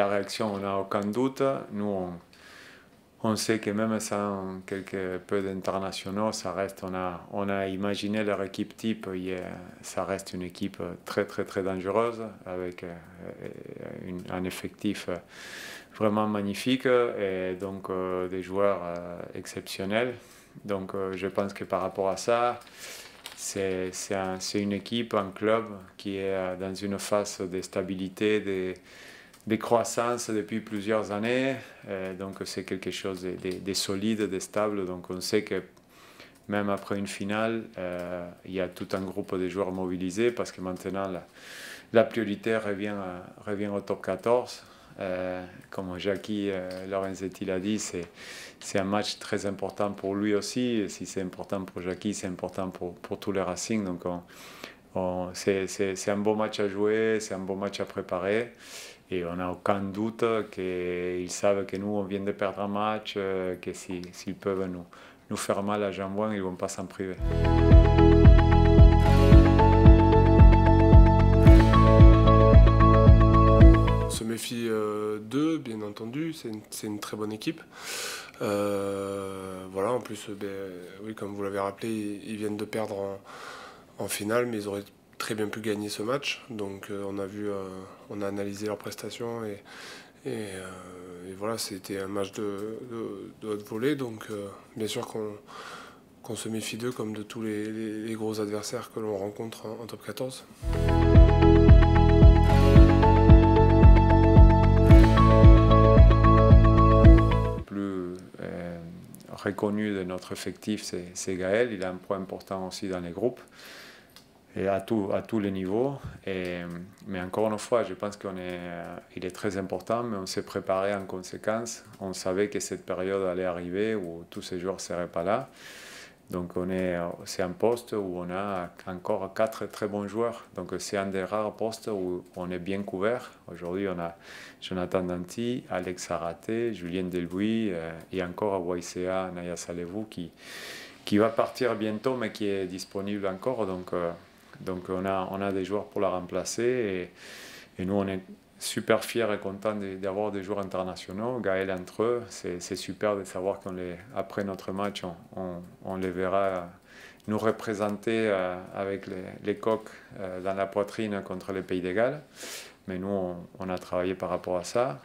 la réaction, on n'a aucun doute. Nous, on sait que même sans quelques peu d'internationaux, ça reste, on a imaginé leur équipe type, ça reste une équipe très très très dangereuse, avec un effectif vraiment magnifique et donc des joueurs exceptionnels. Donc je pense que par rapport à ça, c'est une équipe, un club qui est dans une phase de stabilité, de croissance depuis plusieurs années. Donc c'est quelque chose de solide, de stable. Donc on sait que même après une finale, il y a tout un groupe de joueurs mobilisés parce que maintenant la priorité revient au top 14. Comme Jackie Lorenzetti l'a dit, c'est un match très important pour lui aussi. Et si c'est important pour Jackie, c'est important pour tous les Racing. Donc c'est un beau match à jouer, c'est un beau match à préparer. Et on n'a aucun doute qu'ils savent que nous, on vient de perdre un match, que s'ils peuvent nous faire mal à Jambouin, ils ne vont pas s'en priver. On se méfie d'eux, bien entendu, c'est une très bonne équipe. Voilà, en plus, oui, comme vous l'avez rappelé, ils viennent de perdre en finale, mais ils auraient très bien pu gagner ce match. Donc on a analysé leurs prestations et voilà, c'était un match de haute volée. Donc bien sûr qu'on se méfie d'eux comme de tous les gros adversaires que l'on rencontre en top 14. Reconnu de notre effectif, c'est Gaël. Il a un point important aussi dans les groupes et à tous les niveaux. Mais encore une fois, je pense qu'il est très important, mais on s'est préparé en conséquence. On savait que cette période allait arriver où tous ces joueurs ne seraient pas là. Donc c'est un poste où on a encore 4 très bons joueurs. Donc c'est un des rares postes où on est bien couvert. Aujourd'hui, on a Jonathan Danti, Alex Araté, Julien Delbouy et encore Waisea Naya Salevou qui va partir bientôt mais qui est disponible encore. Donc on a des joueurs pour la remplacer et nous on est super fiers et contents d'avoir des joueurs internationaux. Gaël entre eux, c'est super de savoir qu'après notre match, on les verra nous représenter avec les coqs dans la poitrine contre les Pays de Galles. Mais nous, on a travaillé par rapport à ça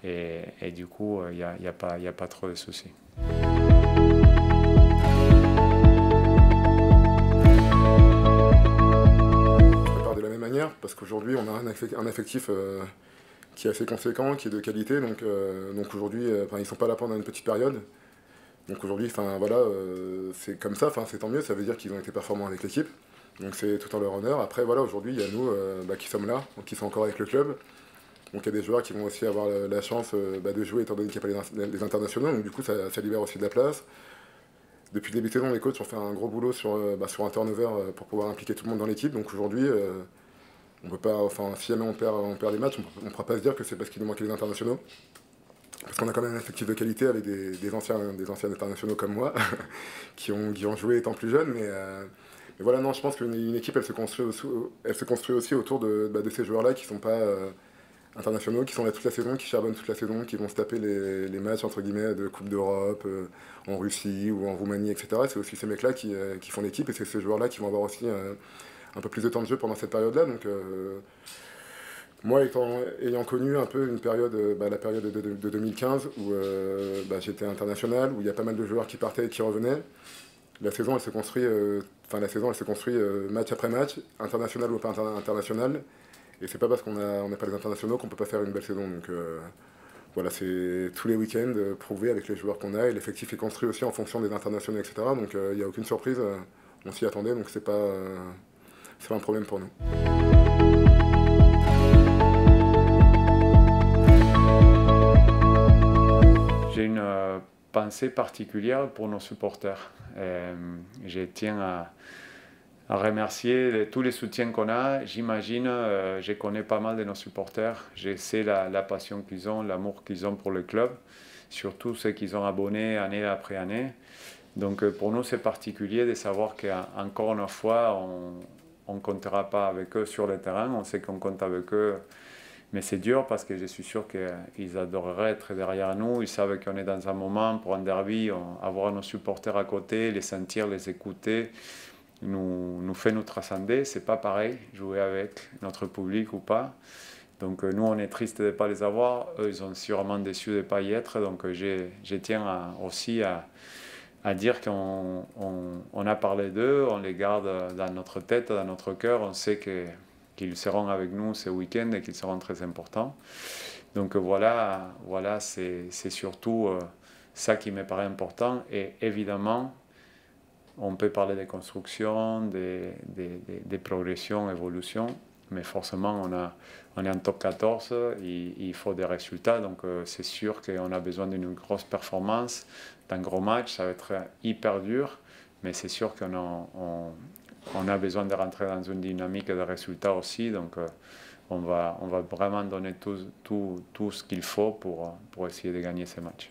et du coup, il n'y a pas trop de soucis. Parce qu'aujourd'hui on a un effectif qui est assez conséquent, qui est de qualité, donc aujourd'hui ils ne sont pas là pendant une petite période. Donc aujourd'hui voilà, c'est comme ça, c'est tant mieux, ça veut dire qu'ils ont été performants avec l'équipe. Donc c'est tout en leur honneur. Après voilà, aujourd'hui il y a nous qui sommes là, donc qui sont encore avec le club. Donc il y a des joueurs qui vont aussi avoir la chance de jouer étant donné qu'il n'y a pas les internationaux, donc du coup ça libère aussi de la place. Depuis le début de saison, les coachs ont fait un gros boulot sur un turnover pour pouvoir impliquer tout le monde dans l'équipe. Donc aujourd'hui, on peut pas, si jamais on perd les matchs, on ne pourra pas se dire que c'est parce qu'il nous manquait les internationaux. Parce qu'on a quand même un effectif de qualité avec des anciens internationaux comme moi, qui ont joué étant plus jeunes. Mais voilà, non, je pense qu'une équipe, elle se construit aussi autour de ces joueurs-là qui ne sont pas internationaux, qui sont là toute la saison, qui charbonnent toute la saison, qui vont se taper les matchs entre guillemets de Coupe d'Europe, en Russie ou en Roumanie, etc. C'est aussi ces mecs-là qui font l'équipe et c'est ces joueurs-là qui vont avoir aussi un peu plus de temps de jeu pendant cette période-là. Donc moi, ayant connu un peu une période, la période de 2015 où j'étais international, où il y a pas mal de joueurs qui partaient et qui revenaient, la saison elle se construit, match après match, international ou pas international. Et c'est pas parce qu'on n'a pas les internationaux qu'on peut pas faire une belle saison. Donc voilà, c'est tous les week-ends prouver avec les joueurs qu'on a. Et l'effectif est construit aussi en fonction des internationaux, etc. Donc il n'y a aucune surprise, on s'y attendait, donc c'est pas un problème pour nous. J'ai une pensée particulière pour nos supporters. Je tiens à remercier tous les soutiens qu'on a. J'imagine, je connais pas mal de nos supporters. Je sais la passion qu'ils ont, l'amour qu'ils ont pour le club, surtout ceux qui sont abonnés année après année. Donc pour nous, c'est particulier de savoir qu'encore une fois, on ne comptera pas avec eux sur le terrain. On sait qu'on compte avec eux, Mais c'est dur parce que je suis sûr qu'ils adoreraient être derrière nous. Ils savent qu'on est dans un moment pour un derby, avoir nos supporters à côté, les sentir, les écouter, nous fait nous transcender. C'est pas pareil, jouer avec notre public ou pas. Donc nous, on est triste de ne pas les avoir. Eux, ils sont sûrement déçus de ne pas y être. Donc je tiens aussi à dire qu'on a parlé d'eux, on les garde dans notre tête, dans notre cœur. On sait qu'ils seront avec nous ce week-end et qu'ils seront très importants. Donc voilà c'est surtout ça qui me paraît important. Et évidemment, on peut parler des constructions, des progressions, évolutions, mais forcément, on est en top 14, il faut des résultats, donc c'est sûr qu'on a besoin d'une grosse performance, d'un gros match, ça va être hyper dur, mais c'est sûr qu'on a besoin de rentrer dans une dynamique de résultats aussi, donc on va vraiment donner tout ce qu'il faut pour essayer de gagner ces matchs.